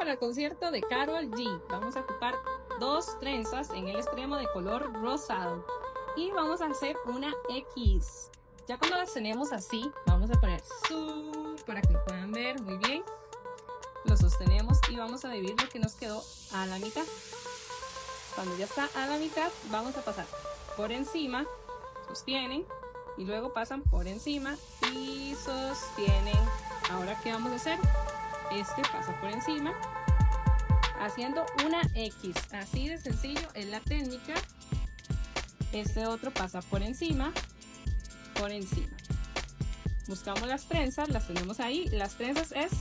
para el concierto de Karol G. Vamos a ocupar 2 trenzas en el extremo de color rosado y vamos a hacer una X. Ya cuando las tenemos así, vamos a poner zoom para que lo puedan ver muy bien. Lo sostenemos y vamos a dividir lo que nos quedó a la mitad. Cuando ya está a la mitad, vamos a pasar por encima, sostienen y luego pasan por encima y sostienen. Ahora, ¿qué vamos a hacer? Este pasa por encima haciendo una X, así de sencillo es la técnica. Este otro pasa por encima, buscamos las trenzas, las tenemos ahí. Las trenzas es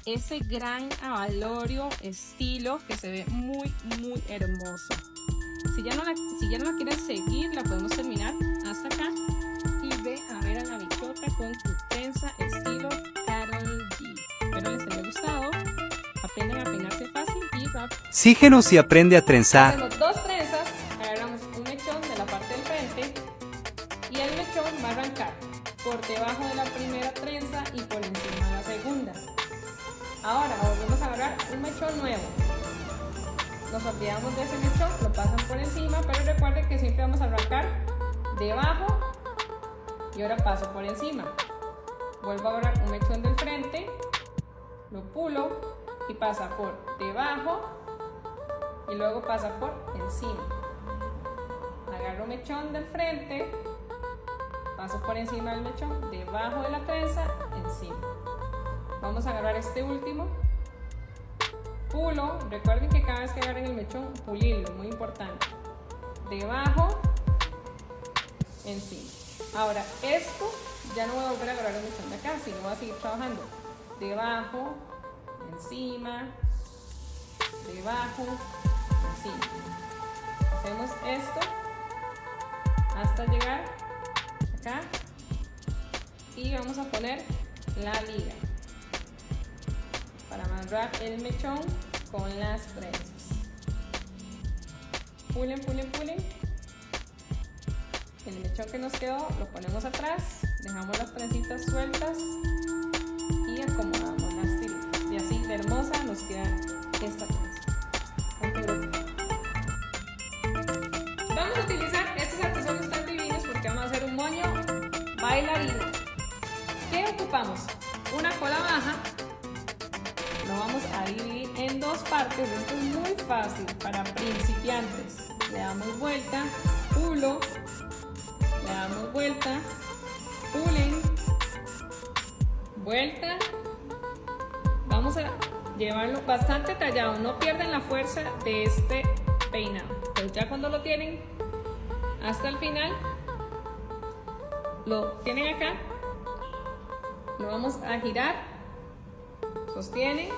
ese gran avalorio estilo que se ve muy hermoso. Si ya no la quieren seguir, la podemos terminar hasta acá y ve a ver a la bichota con tu trenza estilo Karol G. Espero les haya gustado. Aprenden a peinarse fácil y rápido. Síguenos y aprende a trenzar. Hacemos 2 trenzas, agarramos un mechón de la parte del frente y el mechón va a arrancar por debajo de la primera trenza y por encima de la segunda. Ahora volvemos a agarrar un mechón nuevo. Nos olvidamos de ese mechón, lo pasan por encima, pero recuerden que siempre vamos a arrancar debajo y ahora paso por encima. Vuelvo a agarrar un mechón del frente, lo pulo y pasa por debajo y luego pasa por encima. Agarro mechón del frente, paso por encima del mechón, debajo de la trenza, encima. Vamos a agarrar este último, pulo, recuerden que cada vez que agarren el mechón, pulirlo, muy importante. Debajo, encima. Ahora, esto ya no voy a volver a agarrar el mechón de acá, sino voy a seguir trabajando. Debajo, encima, debajo, encima. Hacemos esto hasta llegar acá y vamos a poner la liga para amarrar el mechón con las trenzas. Pulen. El mechón que nos quedó lo ponemos atrás, dejamos las trencitas sueltas y acomodamos las tiritas. Y así de hermosa nos queda esta trenza. Vamos a utilizar estos accesorios tan divinos porque vamos a hacer un moño bailarino. ¿Qué ocupamos? Una cola baja. Lo vamos a dividir en 2 partes. Esto es muy fácil para principiantes. Le damos vuelta, pulo, le damos vuelta, pulen, vuelta. Vamos a llevarlo bastante tallado, no pierden la fuerza de este peinado. Pero ya cuando lo tienen hasta el final, lo tienen acá, lo vamos a girar, sostienen,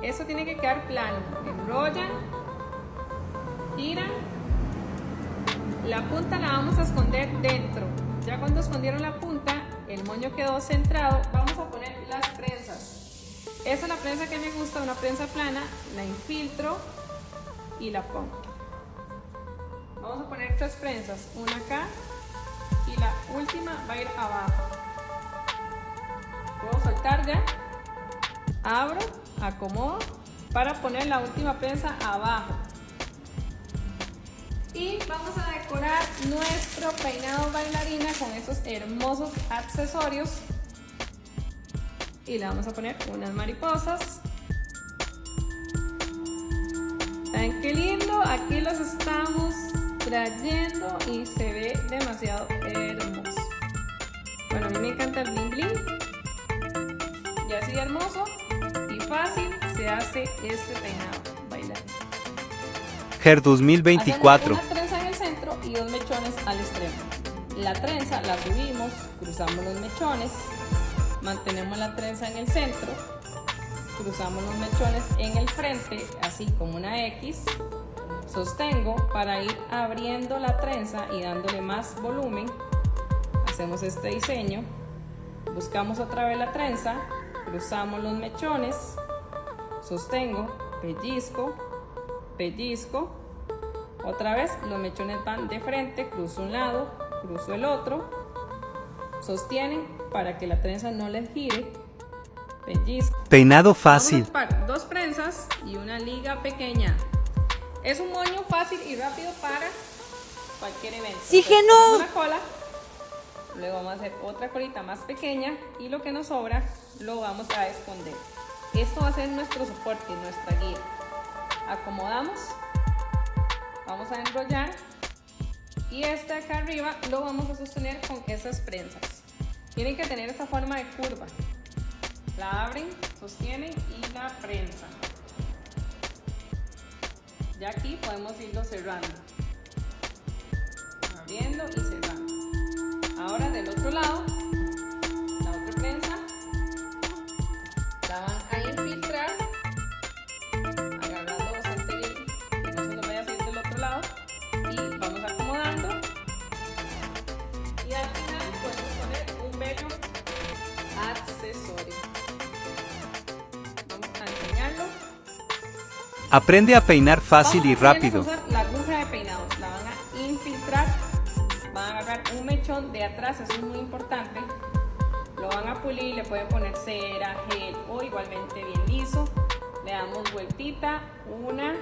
eso tiene que quedar plano, enrollan, giran, la punta la vamos a esconder dentro. Ya cuando escondieron la punta, el moño quedó centrado, vamos a poner las trenzas. Esa es la prensa que me gusta, una prensa plana, la infiltro y la pongo. Vamos a poner 3 prensas, una acá y la última va a ir abajo. Puedo soltar ya, abro, acomodo para poner la última prensa abajo. Y vamos a decorar nuestro peinado bailarina con estos hermosos accesorios. Y le vamos a poner unas mariposas. ¡Tan qué lindo! Aquí los estamos trayendo y se ve demasiado hermoso. Bueno, a mí me encanta el bling bling. Y así de hermoso y fácil se hace este peinado bailarín. GER 2024. Hacemos una trenza en el centro y 2 mechones al extremo. La trenza la subimos, cruzamos los mechones, mantenemos la trenza en el centro, cruzamos los mechones en el frente, así como una X, sostengo para ir abriendo la trenza y dándole más volumen. Hacemos este diseño, buscamos otra vez la trenza, cruzamos los mechones, sostengo, pellizco, pellizco, otra vez los mechones van de frente, cruzo un lado, cruzo el otro, sostienen para que la trenza no les gire, pellizco. Peinado fácil. Vamos a una liga pequeña. Es un moño fácil y rápido para cualquier evento. ¡Oxígeno! Hacemos una cola, luego vamos a hacer otra colita más pequeña y lo que nos sobra lo vamos a esconder. Esto va a ser nuestro soporte, nuestra guía. Acomodamos, vamos a enrollar y este acá arriba lo vamos a sostener con esas prensas. Tienen que tener esa forma de curva. La abren, sostienen y la prensan. Ya aquí podemos irlo cerrando. Abriendo y cerrando. Ahora del otro lado, la otra prensa la van a infiltrar, agarrando bastante bien, que no se nos vaya a salir del otro lado, y vamos acomodando. Y al final podemos poner un bello accesorio. Vamos a enseñarlo. Aprende a peinar fácil y Vamos a rápido. usar la aguja de peinados, la van a infiltrar, van a agarrar un mechón de atrás, eso es muy importante, lo van a pulir, le pueden poner cera, gel o igualmente bien liso, le damos vueltita, una,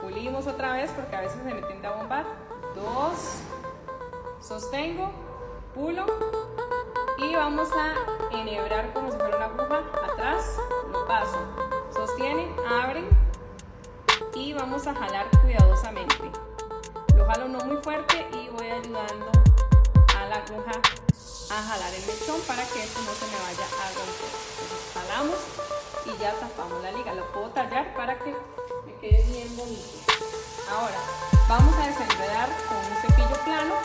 pulimos otra vez porque a veces se me tiende a bombar, 2, sostengo, pulo y vamos a enhebrar como si fuera una aguja atrás, lo paso, sostienen, abren y vamos a jalar cuidadosamente. Lo jalo no muy fuerte y voy ayudando a la aguja a jalar el mechón para que esto no se me vaya a romper. Entonces jalamos y ya tapamos la liga. Lo puedo tallar para que me quede bien bonito. Ahora vamos a desenredar con un cepillo plano.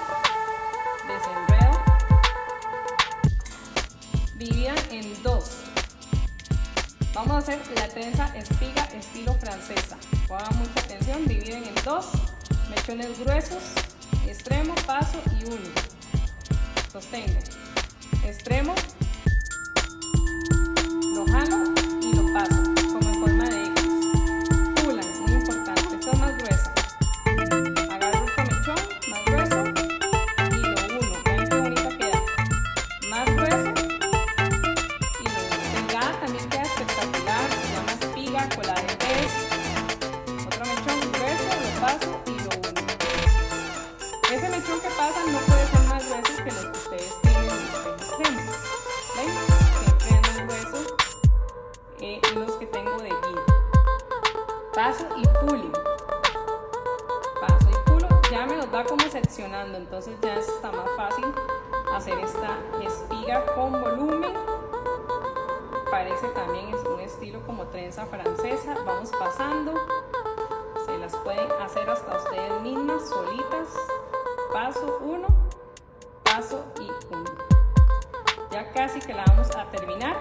Desenredo. Dividan en dos. Vamos a hacer la trenza espiga estilo francesa. Pongan mucha atención, dividen en dos, mechones gruesos, extremo, paso y uno. Sostengo, extremo, lo jalo y lo paso, como en forma de X. Pulan, muy importante, esto es más gruesa. Agarro otro mechón, más grueso, y lo uno. Vean qué bonita queda. Más grueso. También queda espectacular, se llama espiga, cola de pez. Otro mechón grueso, lo paso y lo uno. Ese mechón que pasa no puede ser más grueso que los que ustedes tienen en los ejemplos. ¿Ven? Siempre es más grueso los que tengo de guía. Paso y pulo. Paso y pulo. Ya me los va como seccionando, entonces ya está más fácil hacer esta espiga con volumen. Parece también es un estilo como trenza francesa. Vamos pasando, se las pueden hacer hasta ustedes mismas solitas. Paso 1, paso y 1. Ya casi que la vamos a terminar.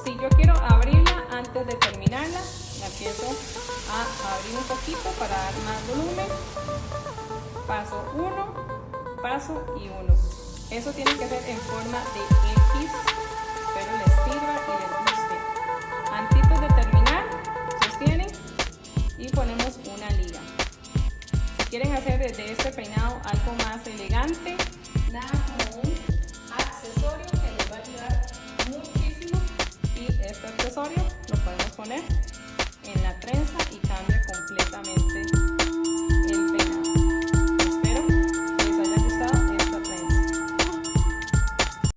Si yo quiero abrirla antes de terminarla, la empiezo a abrir un poquito para dar más volumen. Paso 1, paso y 1. Eso tiene que ser en forma de X. Espero les sirva y les guste. Antes de terminar, sostienen y ponemos una liga. Si quieren hacer desde este peinado algo más elegante, nada como un accesorio que les va a ayudar muchísimo. Y este accesorio lo podemos poner en la trenza y cambia completamente